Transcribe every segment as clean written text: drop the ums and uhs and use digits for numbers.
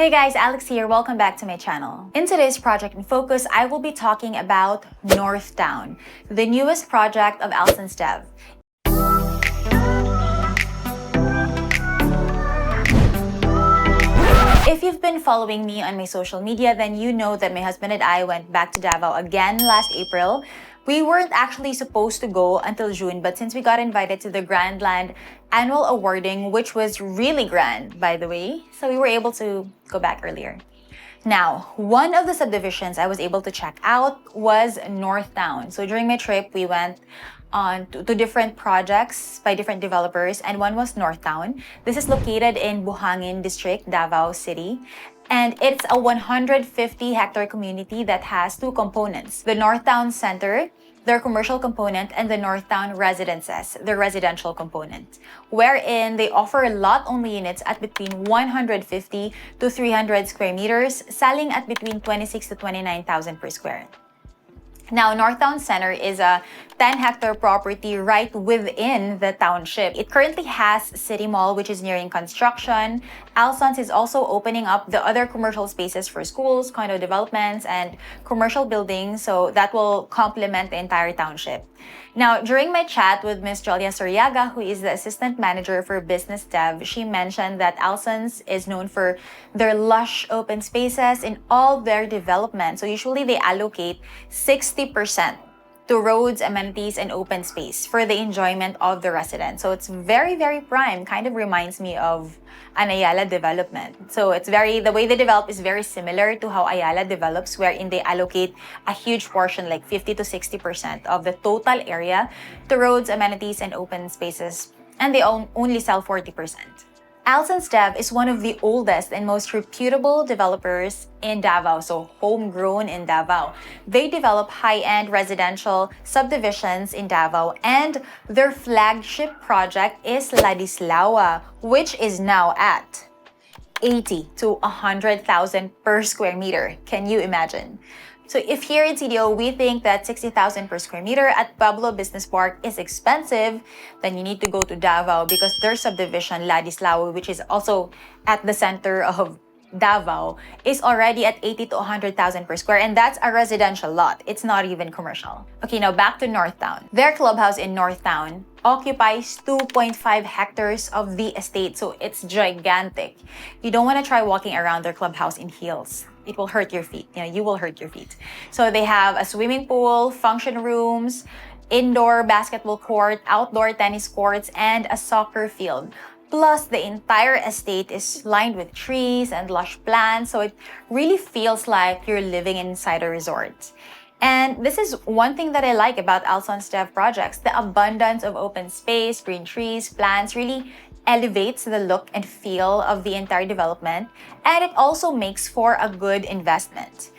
Hey guys, Alex here. Welcome back to my channel. In today's project in focus, I will be talking about Northtown, the newest project of Alsons Dev. If you've been following me on my social media, then you know that my husband and I went back to Davao again last April. We weren't actually supposed to go until June, but since we got invited to the Grand Land annual awarding, which was really grand, by the way, so we were able to go back earlier. Now, one of the subdivisions I was able to check out was Northtown. So during my trip, we went on to different projects by different developers, and one was Northtown. This is located in Buhangin District, Davao City. And it's a 150 hectare community that has two components: the Northtown Center, their commercial component, and the Northtown Residences, the residential component, wherein they offer lot-only units at between 150 to 300 square meters, selling at between 26 to 29,000 per square. Now, Northtown Center is a 10-hectare property right within the township. It currently has City Mall, which is nearing construction. Alsons is also opening up the other commercial spaces for schools, condo developments, and commercial buildings, so that will complement the entire township. Now, during my chat with Ms. Jolia Soriaga, who is the Assistant Manager for Business Dev, she mentioned that Alsons is known for their lush open spaces in all their development. So usually they allocate 60% to roads, amenities, and open space for the enjoyment of the residents. So it's very, very prime. Kind of reminds me of an Ayala development. So the way they develop is very similar to how Ayala develops, wherein they allocate a huge portion, like 50 to 60% of the total area to roads, amenities, and open spaces, and they only sell 40%. Alsons Dev is one of the oldest and most reputable developers in Davao, so homegrown in Davao. They develop high-end residential subdivisions in Davao, and their flagship project is Ladislawa, which is now at 80 to 100,000 per square meter. Can you imagine? So if here in CDO we think that 60,000 per square meter at Pueblo Business Park is expensive, then you need to go to Davao because their subdivision, Ladislao, which is also at the center of Davao, is already at 80 to 100,000 per square, and that's a residential lot. It's not even commercial. Okay, now back to Northtown. Their clubhouse in Northtown occupies 2.5 hectares of the estate, so it's gigantic. You don't want to try walking around their clubhouse in heels. It will hurt your feet. You will hurt your feet. So they have a swimming pool, function rooms, indoor basketball court, outdoor tennis courts, and a soccer field. Plus, the entire estate is lined with trees and lush plants, so it really feels like you're living inside a resort. And this is one thing that I like about Alsons Dev projects. The abundance of open space, green trees, plants really elevates the look and feel of the entire development, and it also makes for a good investment.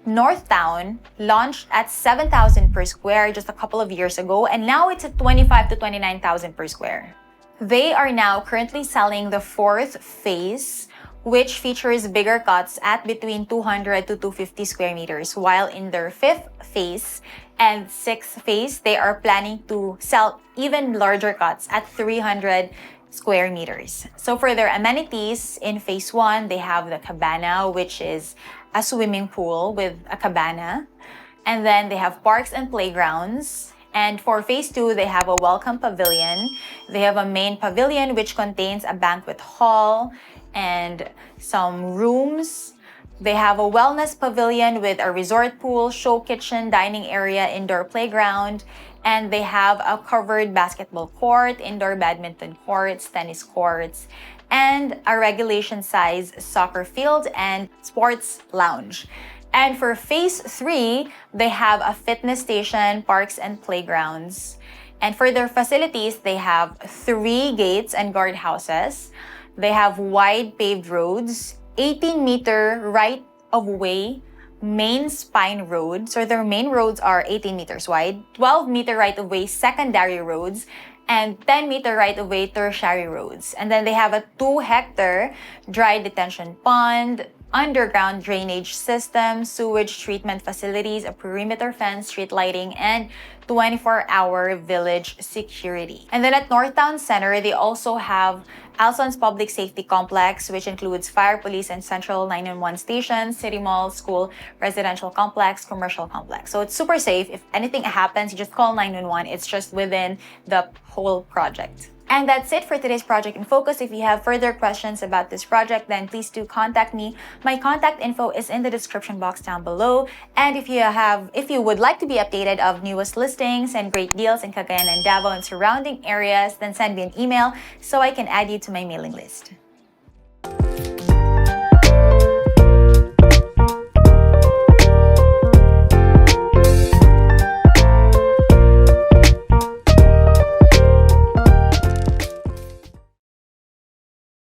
Northtown launched at 7,000 per square just a couple of years ago, and now it's at 25 to 29,000 per square. They are now currently selling the fourth phase, which features bigger cuts at between 200 to 250 square meters, while in their fifth phase and sixth phase, they are planning to sell even larger cuts at 300 square meters. So for their amenities, in phase 1, they have the cabana, which is a swimming pool with a cabana. And then they have parks and playgrounds. And for phase 2, they have a welcome pavilion. They have a main pavilion, which contains a banquet hall and some rooms. They have a wellness pavilion with a resort pool, show kitchen, dining area, indoor playground, and they have a covered basketball court, indoor badminton courts, tennis courts, and a regulation size soccer field and sports lounge. And for phase 3, they have a fitness station, parks and playgrounds. And for their facilities, they have 3 gates and guardhouses. They have wide paved roads, 18-meter right-of-way main spine road. So their main roads are 18 meters wide, 12-meter right-of-way secondary roads, and 10-meter right-of-way tertiary roads. And then they have a 2-hectare dry detention pond, underground drainage system, sewage treatment facilities, a perimeter fence, street lighting, and 24-hour village security. And then at Northtown Center, they also have Alsons Public Safety Complex, which includes fire, police, and central 911 stations, city mall, school, residential complex, commercial complex. So it's super safe. If anything happens, you just call 911. It's just within the whole project. And that's it for today's Project in Focus. If you have further questions about this project, then please do contact me. My contact info is in the description box down below. And if you would like to be updated of newest listings and great deals in Cagayan and Davao and surrounding areas, then send me an email so I can add you to my mailing list.